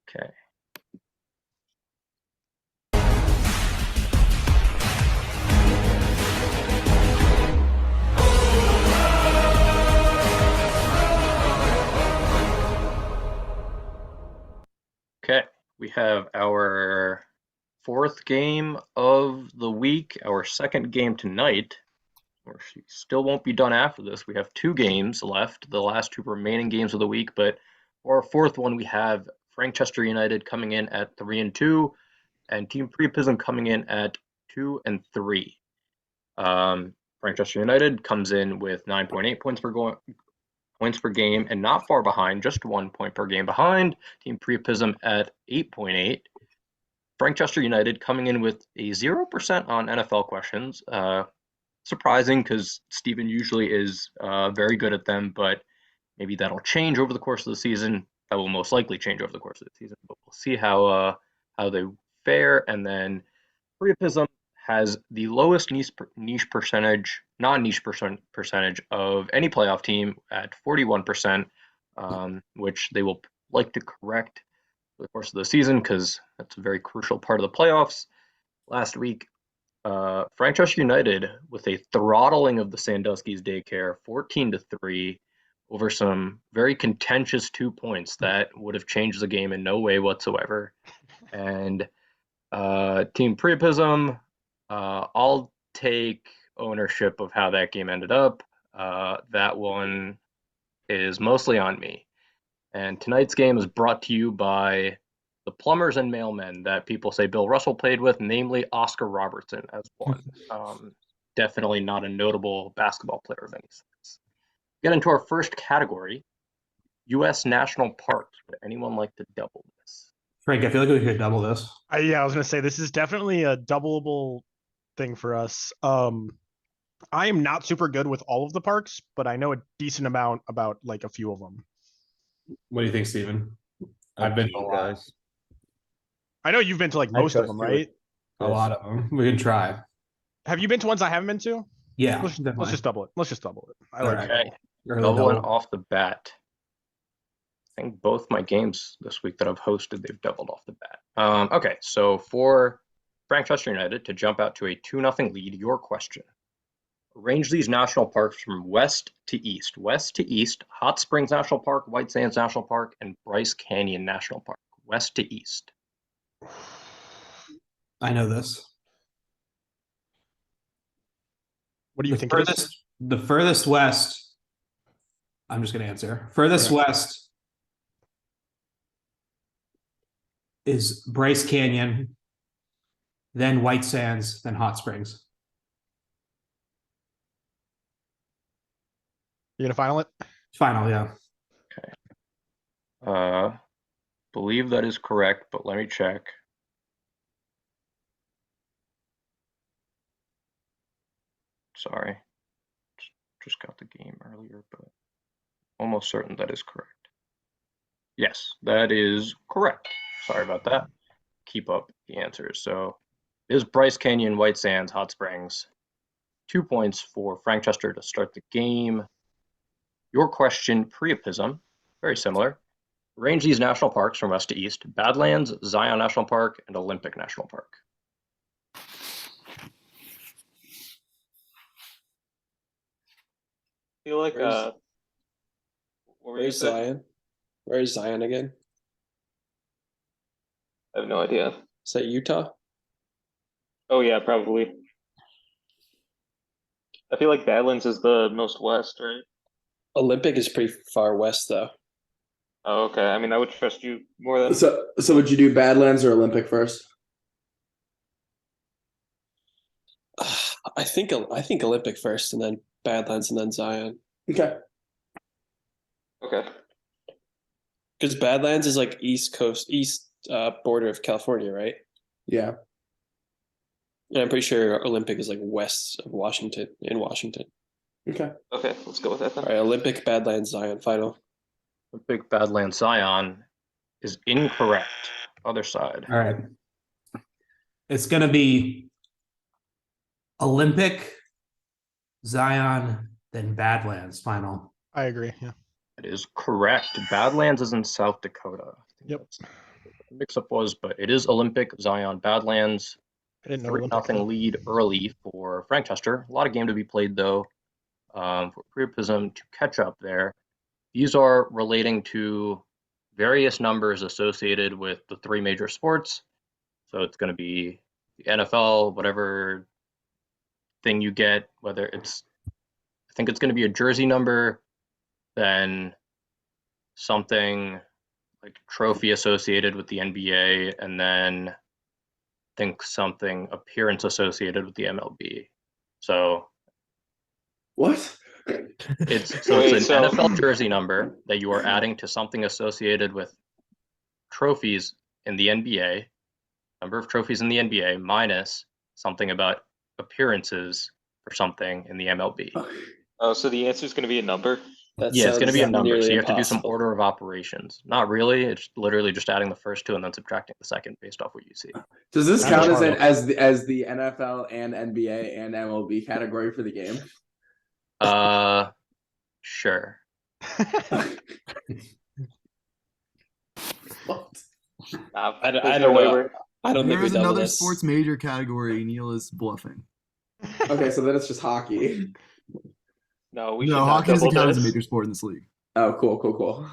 Okay. Okay, we have our fourth game of the week, our second game tonight. We still won't be done after this. We have two games left, the last two remaining games of the week. But for our fourth one, we have Frankchester United coming in at 3-2, and Team Priapism coming in at 2-3. Frankchester United comes in with 9.8 points per game, and not far behind, just 1 point per game behind Team Priapism at 8.8. Frankchester United coming in with a 0% on NFL questions. Surprising because Steven usually is very good at them, but maybe that'll change over the course of the season. That will most likely change over the course of the season, but we'll see how they fare. And then Priapism has the lowest non-niche percentage of any playoff team at 41%, which they will like to correct over the course of the season because that's a very crucial part of the playoffs. Last week, Frankchester United with a throttling of the Sandusky's daycare, 14-3, over some very contentious 2 points that would have changed the game in no way whatsoever. And Team Priapism, I'll take ownership of how that game ended up. That one is mostly on me. And tonight's game is brought to you by the plumbers and mailmen that people say Bill Russell played with, namely Oscar Robertson as one. Definitely not a notable basketball player of any sense. Get into our first category, U.S. national parks. Would anyone like to double this? Frank, I feel like we could double this. I was going to say, this is definitely a doubleable thing for us. I am not super good with all of the parks, but I know a decent amount about like a few of them. What do you think, Steven? I've been to a lot. Guys. I know you've been to like most of them, right? A lot of them. We can try. Have you been to ones I haven't been to? Yeah, Let's just double it. Let's just double it. I like Okay. Early Doubling double. off the bat. I think both my games this week that I've hosted, they've doubled off the bat. Okay, so for Frankchester United to jump out to a 2-0 lead, your question. Arrange these national parks from west to east. West to east, Hot Springs National Park, White Sands National Park, and Bryce Canyon National Park. West to east. I know this. What do you think it is? The furthest west, I'm just going to answer. Furthest west is Bryce Canyon, then White Sands, then Hot Springs. You gonna final it? Final, yeah. Believe that is correct, but let me check. Sorry. Just got the game earlier, but almost certain that is correct. Yes, that is correct. Sorry about that. Keep up the answers. So it is Bryce Canyon, White Sands, Hot Springs. 2 points for Frankchester to start the game. Your question, Priapism, very similar. Arrange these national parks from west to east: Badlands, Zion National Park, and Olympic National Park. I feel like what were you Where's saying? Zion? Where's Zion again? I have no idea. Is that Utah? Oh yeah, probably. I feel like Badlands is the most west, right? Olympic is pretty far west, though. Oh, okay. I mean, I would trust you more than. So would you do Badlands or Olympic first? I think Olympic first, and then Badlands, and then Zion. Okay. Okay. Because Badlands is like east border of California, right? Yeah. And I'm pretty sure Olympic is like west of Washington, in Washington. Okay. Okay, let's go with that then. All right, Olympic, Badlands, Zion, final. Olympic, Badlands, Zion is incorrect. Other side. All right. It's going to be Olympic, Zion, then Badlands final. I agree. Yeah. It is correct. Badlands is in South Dakota. Yep. mix-up was, but it is Olympic Zion Badlands. I didn't know 3-0 Olympic. lead early for Frankchester. A lot of game to be played though. For Priapism to catch up there. These are relating to various numbers associated with the 3 major sports. So it's going to be the NFL, whatever thing you get, whether it's, I think it's going to be a jersey number, then something like trophy associated with the NBA, and then I think something appearance associated with the MLB. So What? it's Wait, an so- NFL jersey number that you are adding to something associated with trophies in the NBA, number of trophies in the NBA, minus something about appearances for something in the MLB. Oh, so the answer is going to be a number? That Yeah, it's going to be a sounds number, so nearly you have to do some impossible. order of operations. Not really, it's literally just adding the first 2 and then subtracting the second based off what you see. Does this That count was as the NFL and NBA and MLB category for the game? Sure. What? I There's don't no way know. we're- I don't think There we is double another this. sports major category. Neil is bluffing. Okay, so then it's just hockey. No, we should No, not hockey doesn't double count as a this. major sport in this league. Oh, cool.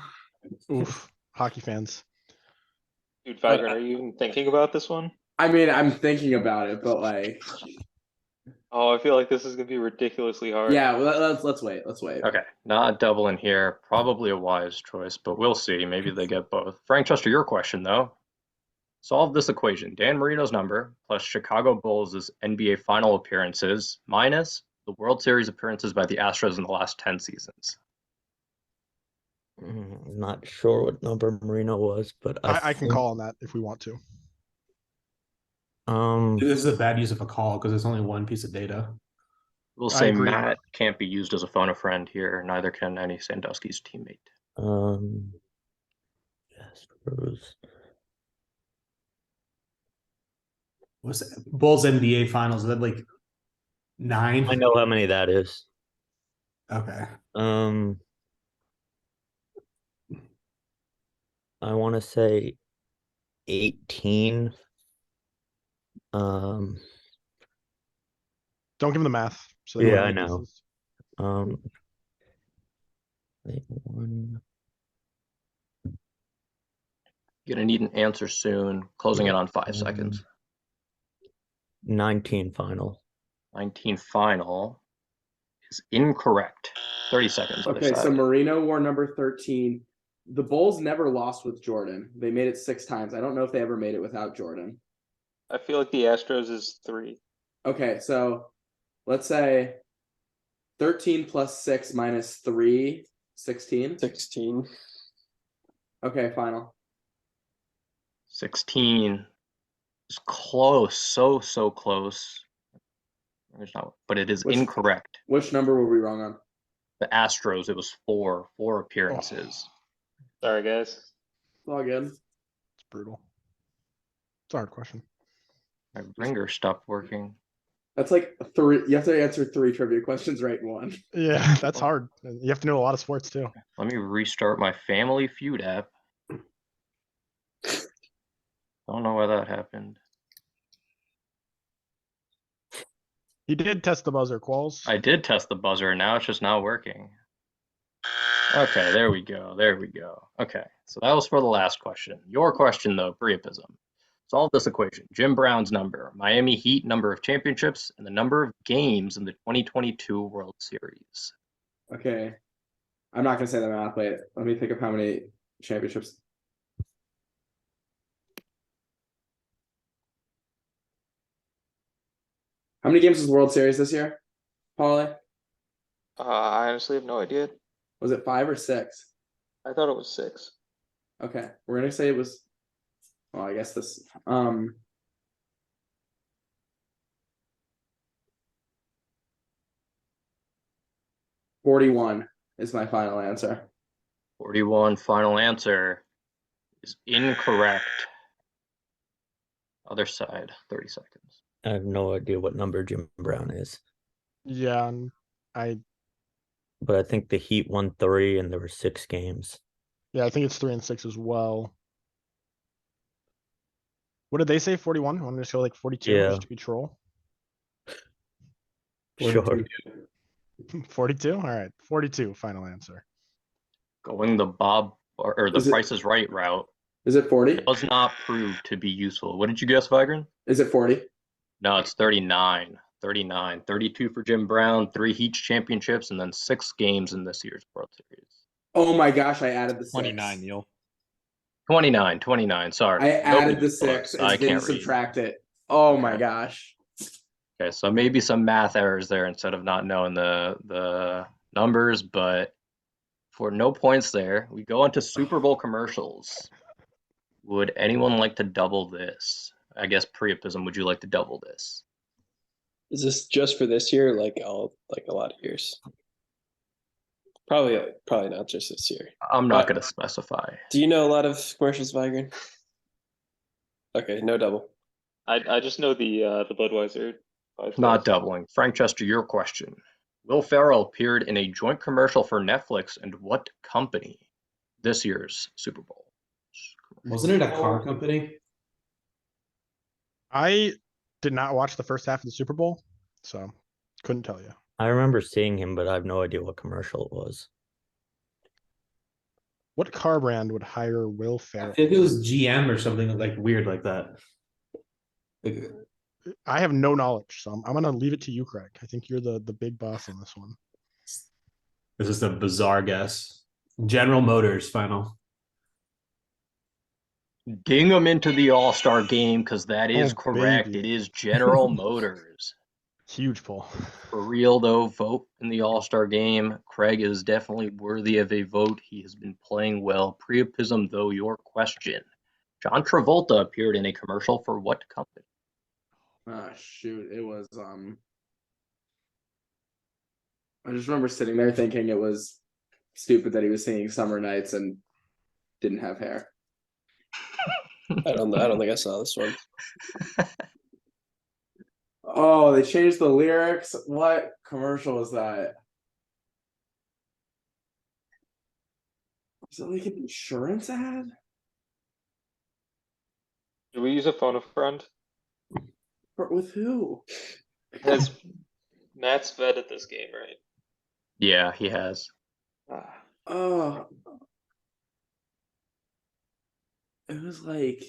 Oof, hockey fans. Dude, Vibrant, are you even thinking about this one? I mean, I'm thinking about it, but like, Oh, I feel like this is going to be ridiculously hard. yeah, well, let's wait. Okay, not doubling here. Probably a wise choice, but we'll see. Maybe they get both. Frankchester, your question though. Solve this equation. Dan Marino's number plus Chicago Bulls' NBA final appearances minus the World Series appearances by the Astros in the last 10 seasons. Not sure what number Marino was, but I can think, call on that if we want to. This is a bad use of a call because there's only one piece of data. We'll I say agree. Matt can't be used as a phone a friend here. Neither can any Sandusky's teammate. Astros. What's that? Bulls NBA finals? Is that like 9? I know how many that is. Okay. I want to say 18. Don't give them the math. So Yeah, don't I have know. guesses. Wait, 1. Gonna need an answer soon. Closing it on 5 seconds. 19 final. 19 final is incorrect. 30 seconds. Other Okay, so side. Marino wore number 13. The Bulls never lost with Jordan. They made it 6 times. I don't know if they ever made it without Jordan. I feel like the Astros is 3. Okay, so let's say 13 plus 6 minus 3, 16. 16. Okay, final. 16 is close, so close. There's not, but it is Which- incorrect. Which number were we wrong on? The Astros, it was 4 appearances. Sorry, guys. It's all good. It's brutal. It's a hard question. My ringer stopped working. That's like 3. You have to answer 3 trivia questions right in one. Yeah, that's hard. You have to know a lot of sports too. Let me restart my Family Feud app. Don't know why that happened. He did test the buzzer, Qualls. I did test the buzzer, and now it's just not working. Okay, there we go. Okay, so that was for the last question. Your question, though, Priapism. Solve this equation. Jim Brown's number, Miami Heat number of championships, and the number of games in the 2022 World Series. Okay. I'm not going to say the math. Wait, let me think of how many championships. How many games was the World Series this year, Pauly? I honestly have no idea. Was it 5 or 6? I thought it was 6. Okay, we're gonna say it was. Well, I guess this. 41 is my final answer. 41 final answer is incorrect. Other side, 30 seconds. I have no idea what number Jim Brown is, Yeah, I but I think the Heat won 3 and there were 6 games. I think it's 3 and 6 as well. What did they say? 41? Want to just go like 42 Yeah. just to be troll? Sure. 42? All right. 42, final answer. Going the or the Is it- Price is Right route Is it 40? does not prove to be useful. What did you guess, Vigran? Is it 40? No, it's 39. 39. 32 for Jim Brown, 3 Heat championships, and then 6 games in this year's World Series. Oh my gosh, I added the 6. 29, Neil. 29. Sorry. I added Nobody the 6 close. and I didn't can't read. subtract it. Oh my Okay. gosh. Okay, so maybe some math errors there instead of not knowing the numbers, but for no points there, we go into Super Bowl commercials. Would anyone like to double this? I guess Priapism, would you like to double this? Is this just for this year? Like a lot of years. Probably not just this year. I'm not going to specify. Do you know a lot of commercials, Vigran? Okay, no double. I just know the Budweiser. Not doubling. Frankchester, your question. Will Ferrell appeared in a joint commercial for Netflix and what company this year's Super Bowl? Wasn't it a car company? I did not watch the first half of the Super Bowl, so couldn't tell you. I remember seeing him, but I have no idea what commercial it was. What car brand would hire Will I Ferrell? think it was GM or something like weird like that. Like, I have no knowledge, so I'm gonna leave it to you, Craig. I think you're the big boss on this one. this is a bizarre guess. General Motors final. Ding them into the All-Star game because that is Oh, correct. baby. It is General Motors. Huge pull. For real, though, vote in the All-Star game. Craig is definitely worthy of a vote. He has been playing well. Priapism, though, your question. John Travolta appeared in a commercial for what company? Shoot, it was I just remember sitting there thinking it was stupid that he was singing Summer Nights and didn't have hair. I don't think I saw this one. Oh, they changed the lyrics. What commercial was that? Is it like an insurance ad? Do we use a phone a friend? With who? Has Matt's vet at this game, right? Yeah, he has. Oh, it was like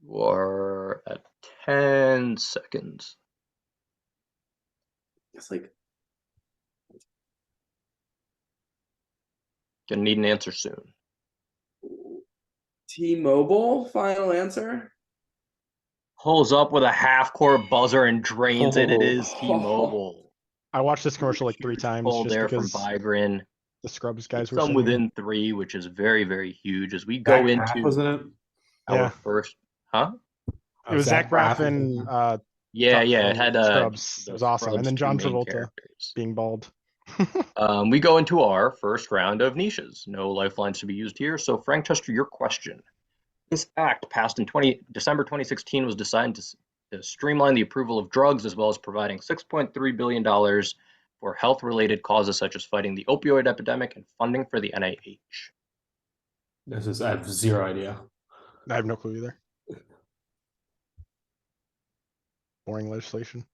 We're at 10 seconds. it's like Gonna need an answer soon. T-Mobile. Final answer. Pulls up with a half-court buzzer and drains it. It is Oh. T-Mobile. I watched this commercial like 3 times Pull just there from because Vigran. the Scrubs guys were Some singing. within 3, which is very, very huge. As we go Zach Braff, into wasn't it? our Yeah. first, huh? It was Zach Braff and Yeah, Top yeah. It from had Scrubs. It the was awesome. And Scrubs then John 2 main Travolta characters. being bald. We go into our first round of niches. No lifelines to be used here. So, Frankchester, your question. This act, passed in December 2016, was designed to streamline the approval of drugs as well as providing $6.3 billion for health-related causes such as fighting the opioid epidemic and funding for the NIH. I have zero idea. I have no clue either. Boring legislation.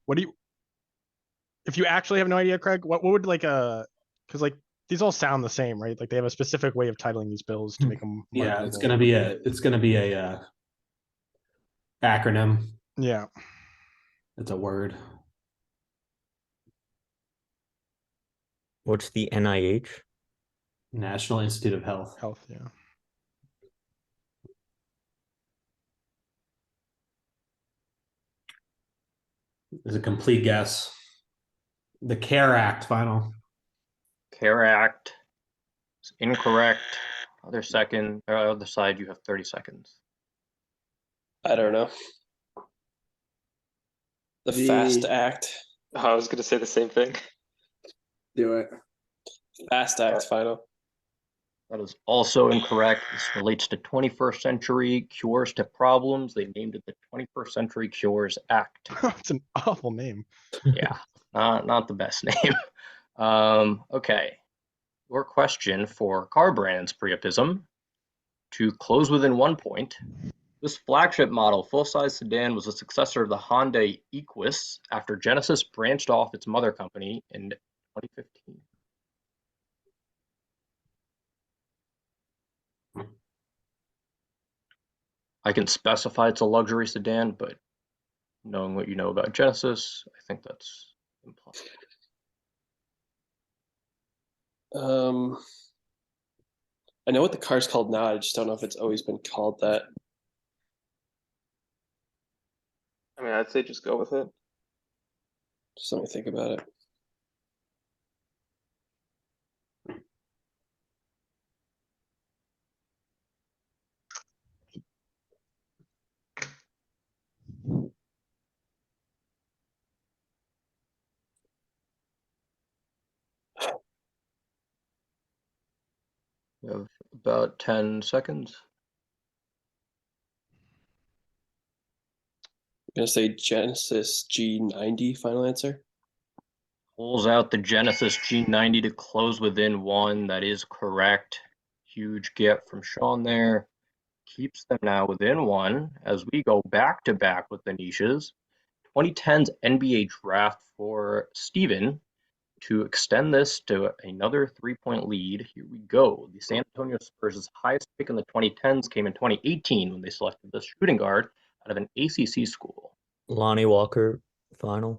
What do you, if you actually have no idea, Craig, what would like because like these all sound the same, right? Like they have a specific way of titling these bills to make them. Yeah, it's gonna be a acronym. Yeah. It's a word. What's the NIH? National Institute of Health. Health, yeah. Is a complete guess. The CARE Act final. CARE Act is incorrect. Other side, you have 30 seconds. I don't know. The FAST Act. I was gonna say the same thing. Do it. FAST Act final. That is also incorrect. This relates to 21st Century Cures to Problems. They named it the 21st Century Cures Act. It's an awful name. Yeah, not the best name. Okay. Your question for car brands, Priapism. To close within 1 point, this flagship model full-size sedan was a successor of the Hyundai Equus after Genesis branched off its mother company in 2015. I can specify it's a luxury sedan, but knowing what you know about Genesis, I think that's implied. I know what the car's called now. I just don't know if it's always been called that. I mean, I'd say just go with it. Just let me think about it. You have about 10 seconds. I'm gonna say Genesis G90. Final answer. Pulls out the Genesis G90 to close within 1. That is correct. Huge get from Sean there. Keeps them now within 1 as we go back to back with the niches. 2010's NBA draft for Steven to extend this to another 3-point lead. Here we go. The San Antonio Spurs' highest pick in the 2010s came in 2018 when they selected the shooting guard out of an ACC school. Lonnie Walker, final.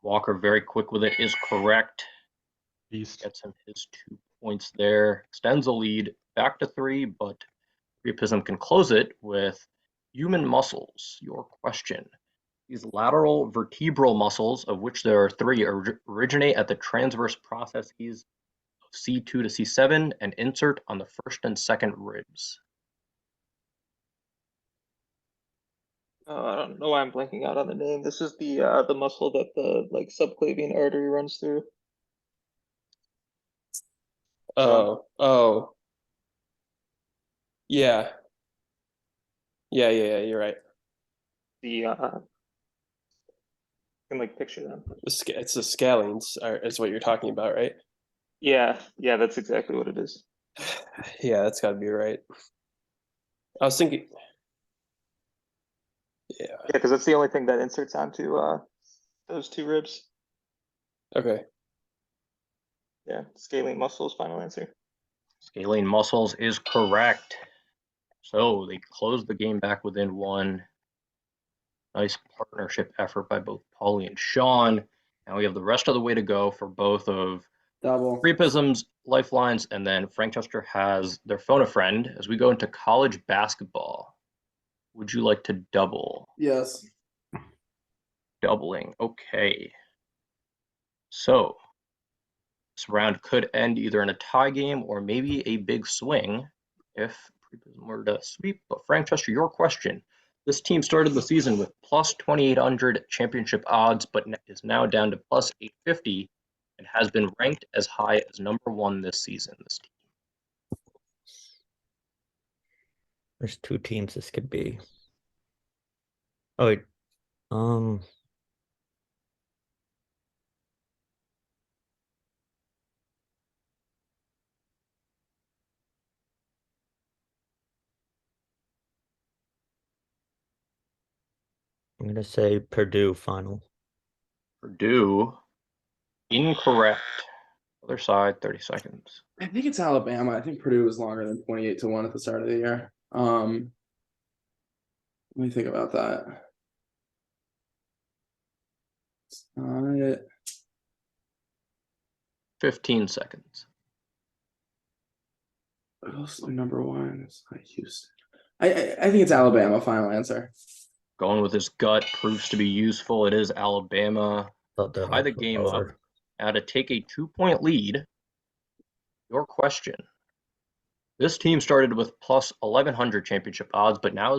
Walker, very quick with it, is correct. Beast. Gets him his 2 points there. Extends the lead back to 3, but Priapism can close it with human muscles. Your question. These lateral vertebral muscles, of which there are 3, originate at the transverse processes of C2 to C7 and insert on the first and second ribs. I don't know why I'm blanking out on the name. This is the muscle that the like subclavian artery runs through. Oh. Yeah. Yeah. You're right. The can like picture them. It's the scalenes, is what you're talking about, right? Yeah, that's exactly what it is. Yeah, that's got to be right. I was thinking. Yeah. Yeah, because that's the only thing that inserts onto those 2 ribs. Okay. Yeah, scalene muscles. Final answer. Scalene muscles is correct. So they closed the game back within 1. Nice partnership effort by both Pauly and Sean. Now we have the rest of the way to go for both of Double. Priapism's lifelines, and then Frankchester has their phone a friend as we go into college basketball. Would you like to double? Yes. Doubling. Okay. So this round could end either in a tie game or maybe a big swing if Priapism were to sweep. But Frankchester, your question. This team started the season with plus 2,800 championship odds, but is now down to plus 850 and has been ranked as high as number 1 this season. This team. There's 2 teams this could be. Oh wait. I'm gonna say Purdue final. Purdue, incorrect. Other side, 30 seconds. I think it's Alabama. I think Purdue was longer than 28-1 at the start of the year. Let me think about that. It's not it. 15 seconds. Also, number 1 is not Houston. I think it's Alabama. Final answer. Going with his gut proves to be useful. It is Alabama. Thought that Tie the game up. Now to take a 2-point lead. Your question. This team started with plus 1,100 championship odds, but now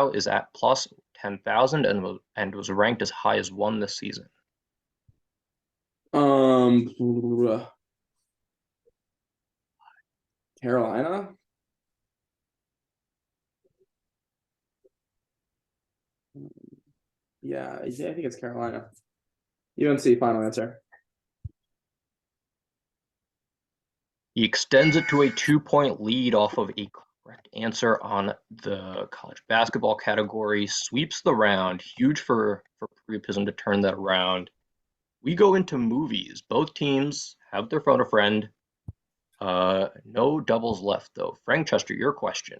is at plus 10,000 and was ranked as high as 1 this season. Carolina? Yeah, I think it's Carolina. UNC, final answer. He extends it to a 2-point lead off of a correct answer on the college basketball category. Sweeps the round. Huge for Priapism to turn that around. We go into movies. Both teams have their phone a friend. No doubles left though. Frankchester, your question.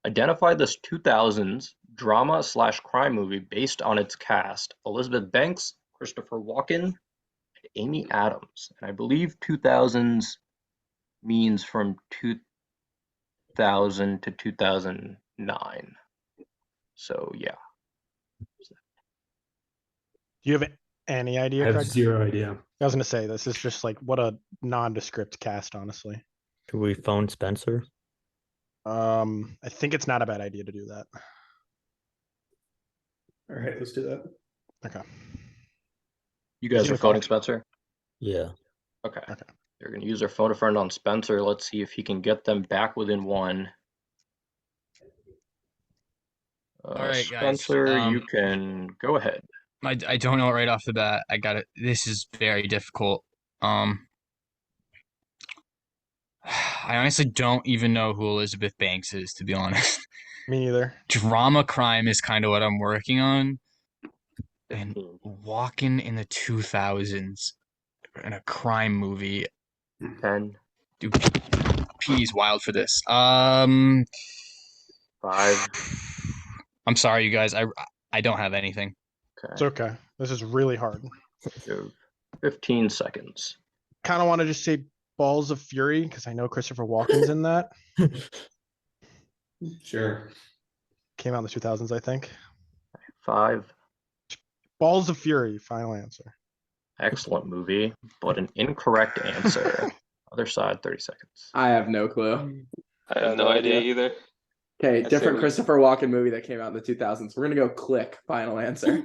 Identify this 2000s drama/crime movie based on its cast: Elizabeth Banks, Christopher Walken, and Amy Adams. And I believe 2000s means from 2000 to 2009. So yeah. Do you have any I idea, have Craig? zero idea. I was gonna say this is just like what a nondescript cast, honestly. Should we phone Spencer? I think it's not a bad idea to do that. All right, let's do that. Okay. You guys See are the phoning phone. Spencer? Yeah. Okay. Okay. They're going to use their phone a friend on Spencer. Let's see if he can get them back within one. right, guys, Spencer, you can go ahead. I don't know right off the bat. I got it. This is very difficult. I honestly don't even know who Elizabeth Banks is, to be honest. Me neither. Drama crime is kind of what I'm working on. And walking in the 2000s in a crime movie. 10, Dude, P's wild for this. 5. I'm sorry, you guys. I don't have anything. It's okay. This is really hard. Give 15 seconds. Kind of want to just say Balls of Fury because I know Christopher Walken's in that. Sure. Came out in the 2000s, I think. 5. Balls of Fury, final answer. Excellent movie, but an incorrect answer. Other side, 30 seconds. I have no clue. I have no idea either. Okay, I different say we- Christopher Walken movie that came out in the 2000s. We're gonna go Click. Final answer.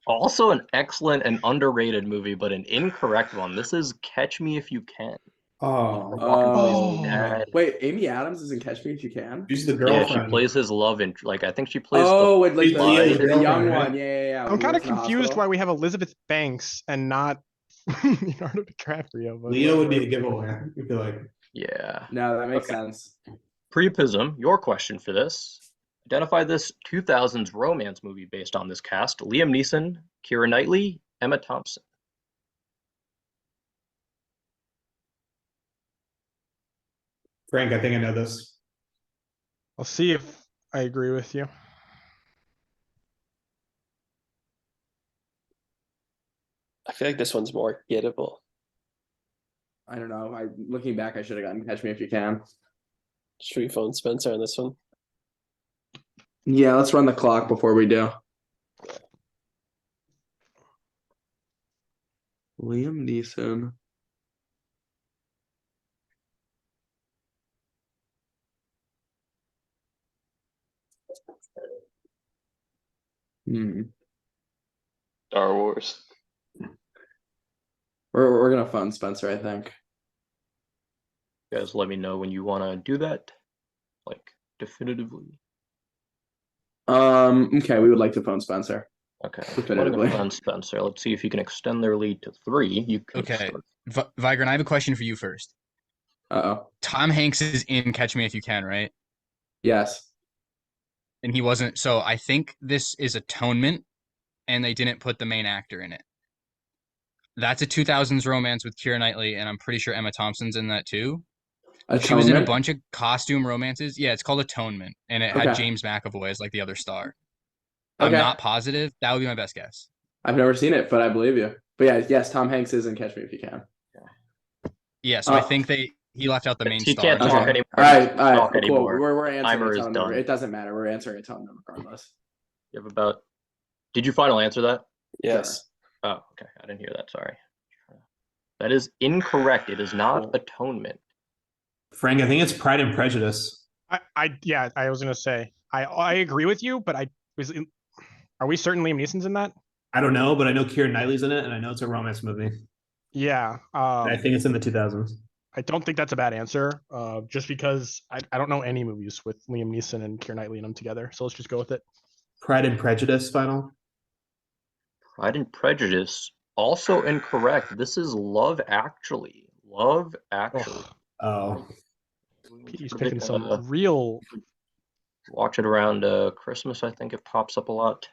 Also an excellent and underrated movie, but an incorrect one. This is Catch Me If You Can. Oh, Walken plays Oh. the dad. Wait, Amy Adams is in Catch Me If You Can. she's the Yeah, girlfriend. she plays his love interest. Like I think she plays Oh, with like She's the, Leo's the young girlfriend, right? one. Yeah. I'm kind of Works in the confused hospital. why we have Elizabeth Banks and not Leonardo DiCaprio. But Leo would be a giveaway. I feel like. Yeah. No, that makes Okay. sense. Priapism, your question for this. Identify this 2000s romance movie based on this cast: Liam Neeson, Keira Knightley, Emma Thompson. Frank, I think I know this. I'll see if I agree with you. I feel like this one's more gettable. I don't know. Looking back, I should have gotten Catch Me If You Can. Should we phone Spencer on this one? Yeah, let's run the clock before we do. Liam Neeson. Star Wars. We're gonna phone Spencer, I think. You guys let me know when you want to do that, like definitively. Okay, we would like to phone Spencer. Okay. Definitively. On Spencer. Let's see if you can extend their lead to 3. You can Okay. start. Vigrant, I have a question for you first. Uh-oh. Tom Hanks is in Catch Me If You Can, right? Yes. And he wasn't. So I think this is Atonement, and they didn't put the main actor in it. That's a 2000s romance with Keira Knightley, and I'm pretty sure Emma Thompson's in that too. She was in a Atonement? bunch of costume romances. Yeah, it's called Atonement, and it had Okay. James McAvoy as like the other star. I'm Okay. not positive. That would be my best guess. I've never seen it, but I believe you. But yeah, yes, Tom Hanks is in Catch Me If You Can. Yeah, so I Oh. think he left out the main He star. can't talk Okay. anymore. All right, Talk all right, cool. anymore. We're answering Timer is Atonement. done. It doesn't matter. We're answering Atonement regardless. You have about. Did you final answer that? Yes. Oh, okay. I didn't hear that. Sorry. That is incorrect. It is not Atonement. Frank, I think it's Pride and Prejudice. Yeah, I was gonna say I agree with you, but are we certain Liam Neeson's in that? I don't know, but I know Keira Knightley's in it, and I know it's a romance movie. Yeah. I think it's in the 2000s. I don't think that's a bad answer. Just because I don't know any movies with Liam Neeson and Keira Knightley in them together. So let's just go with it. Pride and Prejudice final. Pride and Prejudice, also incorrect. This is Love Actually. Love Actually. Oh, Petey's Sort of picking it, some real. watch it around Christmas. I think it pops up a lot,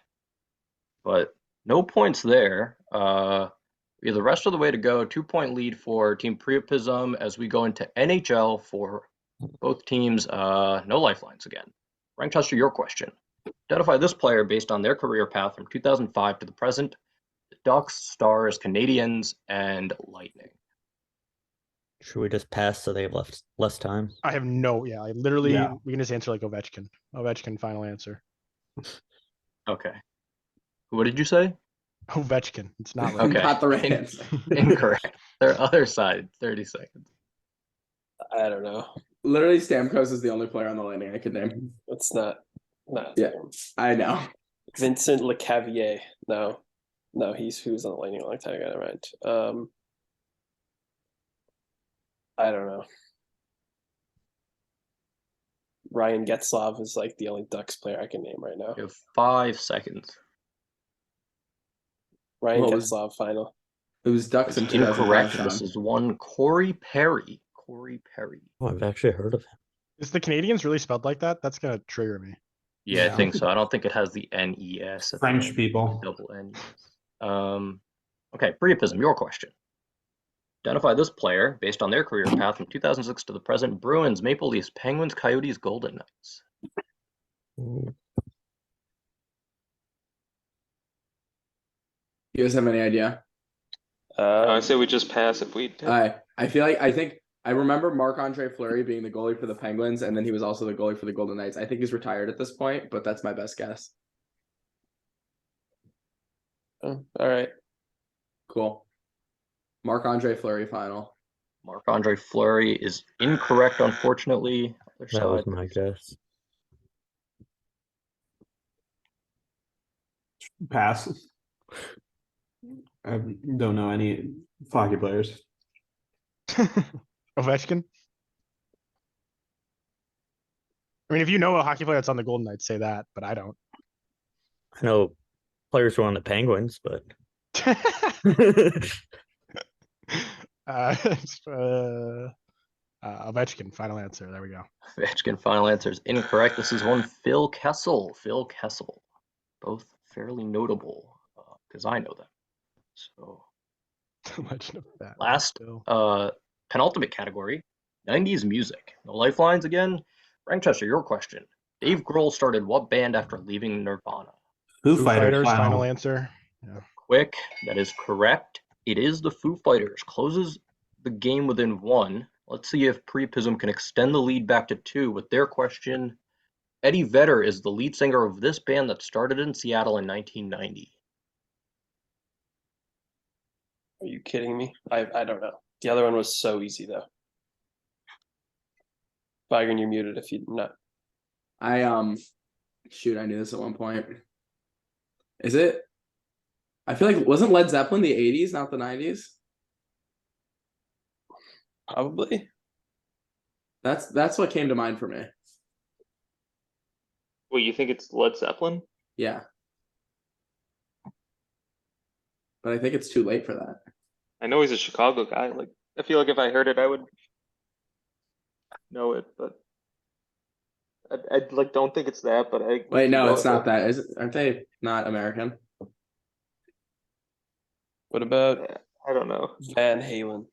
but no points there. We have the rest of the way to go. 2-point lead for Team Priapism as we go into NHL for both teams. No lifelines again. Frankchester, your question. Identify this player based on their career path from 2005 to the present. The Ducks, Stars, Canadians, and Lightning. Should we just pass so they have less time? I have no. Yeah, I literally. Yeah. We can just answer like Ovechkin. Ovechkin, final answer. Okay. What did you say? Ovechkin. It's not. Okay. Not the right answer. Incorrect. Their other side, 30 seconds. I don't know. Literally, Stamkos is the only player on the Lightning I could name. It's not. Yeah. I know. Vincent Lecavalier. No, he was on the Lightning a long time ago. Never mind. I don't know. Ryan Getzlaf is like the only Ducks player I can name right now. You have 5 seconds. Ryan What was- Getzlaf final. It was Ducks in Incorrect. 2005. This is one Corey Perry. Corey Perry. Oh, I've actually heard of him. Is the Canadians really spelled like that? That's gonna trigger me. Yeah, I Yeah. think so. I don't think it has the NES. at the French end. people. Double NES. Okay, Priapism, your question. Identify this player based on their career path from 2006 to the present. Bruins, Maple Leafs, Penguins, Coyotes, Golden Knights. Ooh, You guys have any idea? I say we just pass if we. I feel like I remember Marc-Andre Fleury being the goalie for the Penguins, and then he was also the goalie for the Golden Knights. I think he's retired at this point, but that's my best guess. Oh, all right. Cool. Marc-Andre Fleury final. Marc-Andre Fleury is incorrect, unfortunately. Other that was side. my guess. Pass. I don't know any hockey players. Ovechkin. I mean, if you know a hockey player that's on the Golden Knights, say that, but I don't. I know players who are on the Penguins, but Ovechkin, final answer. There we go. Ovechkin, final answer is incorrect. This is one Phil Kessel. Phil Kessel. Both fairly notable because I know them. So Legend of that. last Bill. penultimate category, 90s music. No lifelines again. Frankchester, your question. Dave Grohl started what band after leaving Nirvana? Foo Foo Fighters, Fighters, final final. answer. Yeah. Quick, that is correct. It is the Foo Fighters. Closes the game within 1. Let's see if Priapism can extend the lead back to 2 with their question. Eddie Vedder is the lead singer of this band that started in Seattle in 1990. Are you kidding me? I don't know. The other one was so easy though. Byron, you're muted if you're not. I shoot, I knew this at one point. Is it? I feel like wasn't Led Zeppelin the 80s, not the 90s? Probably. That's what came to mind for me. Wait, you think it's Led Zeppelin? Yeah. But I think it's too late for that. I know he's a Chicago guy. Like, I feel like if I heard it, I would know it, but I like don't think it's that. But I Wait, no, it's not that. Is it? Aren't they not American? What about I don't know. Van Halen?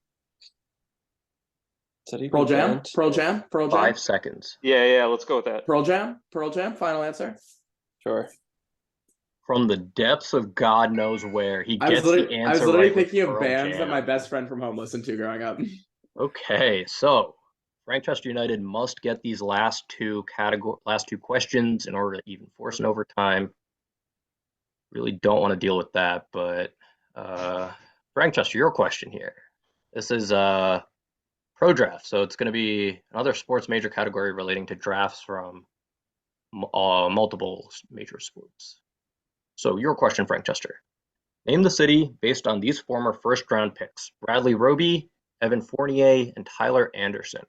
Is that Pearl Jam? Pearl Jam? Pearl Jam? 5 seconds. Yeah, let's go with that. Pearl Jam? Pearl Jam? Final answer? Sure. From the depths of God knows where, he I was gets the literally, answer I was literally right with thinking of Pearl bands that Jam. my best friend from home listened to growing up. Okay, so Frankchester United must get these last two questions in order to even force an overtime. Really don't want to deal with that, but Frankchester, your question here. This is pro draft, so it's going to be another sports major category relating to drafts from multiple major sports. So your question, Frankchester. Name the city based on these former first-round picks. Bradley Roby, Evan Fournier, and Tyler Anderson,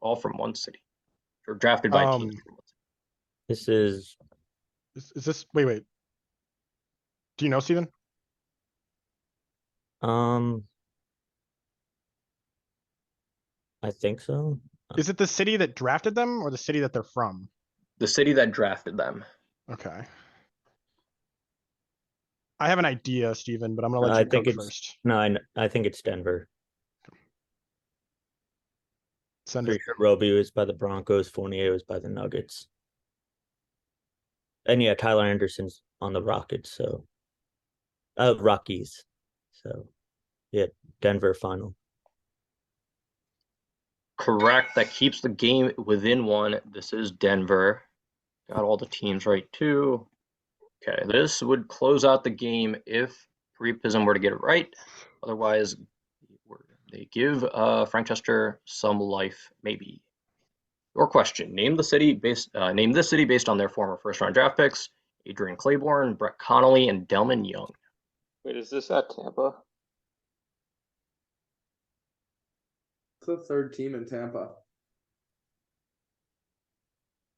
all from one city, or drafted by teams from one city. This is Is this wait? Do you know, Steven? I think so. Is it the city that drafted them or the city that they're from? The city that drafted them. Okay. I have an idea, Steven, but I'm gonna let I you think cook it's first. no. I think it's Denver. Send Pretty it. sure Roby was by the Broncos. Fournier was by the Nuggets. And yeah, Tyler Anderson's on the Rockets. So, Rockies. So, yeah, Denver final. Correct. That keeps the game within one. This is Denver. Got all the teams right too. Okay, this would close out the game if Priapism were to get it right. Otherwise, they give Frankchester some life, maybe. Your question: Name this city based on their former first-round draft picks: Adrian Claiborne, Brett Connolly, and Delmon Young. Wait, is this at Tampa? It's the third team in Tampa.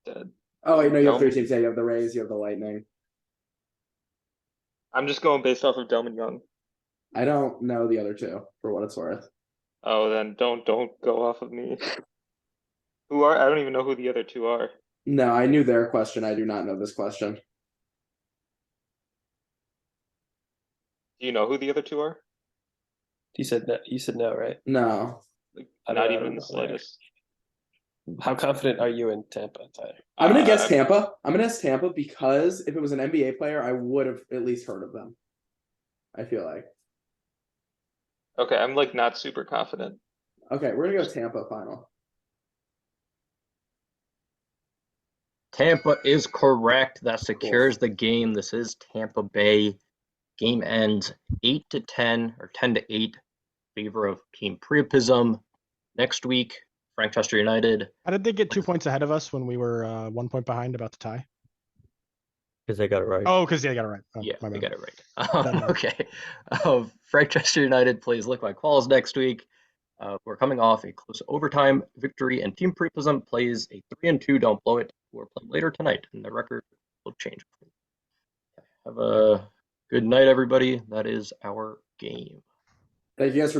Dead. Oh wait, no, you have three Delmon- teams. Yeah, you have the Rays, you have the Lightning. I'm just going based off of Delmon Young. I don't know the other two for what it's worth. Oh, then don't go off of me. I don't even know who the other two are. No, I knew their question. I do not know this question. Do you know who the other two are? You said no. You said no, right? No. Like, I not don't even in know the where. slightest. How confident are you in Tampa, Tyler? I'm gonna guess I'm- Tampa. I'm gonna guess Tampa because if it was an NBA player, I would have at least heard of them. I feel like. Okay, I'm like not super confident. Okay, we're gonna go Tampa final. Tampa is correct. That secures the game. This is Tampa Bay. Game ends 8-10 or 10-8 in favor of Team Priapism. Next week, Frankchester United. How did they get 2 points ahead of us when we were 1 point behind about to tie? Because they got it right. Oh, because they got it right. Oh, Yeah, my they bad. got it right. Done now. Okay. Frankchester United plays Liquid Quals next week. We're coming off a close overtime victory, and Team Priapism plays a 3-2 Don't Blow It. We're playing later tonight, and the record will change. Have a good night, everybody. That is our game. Thank you guys for being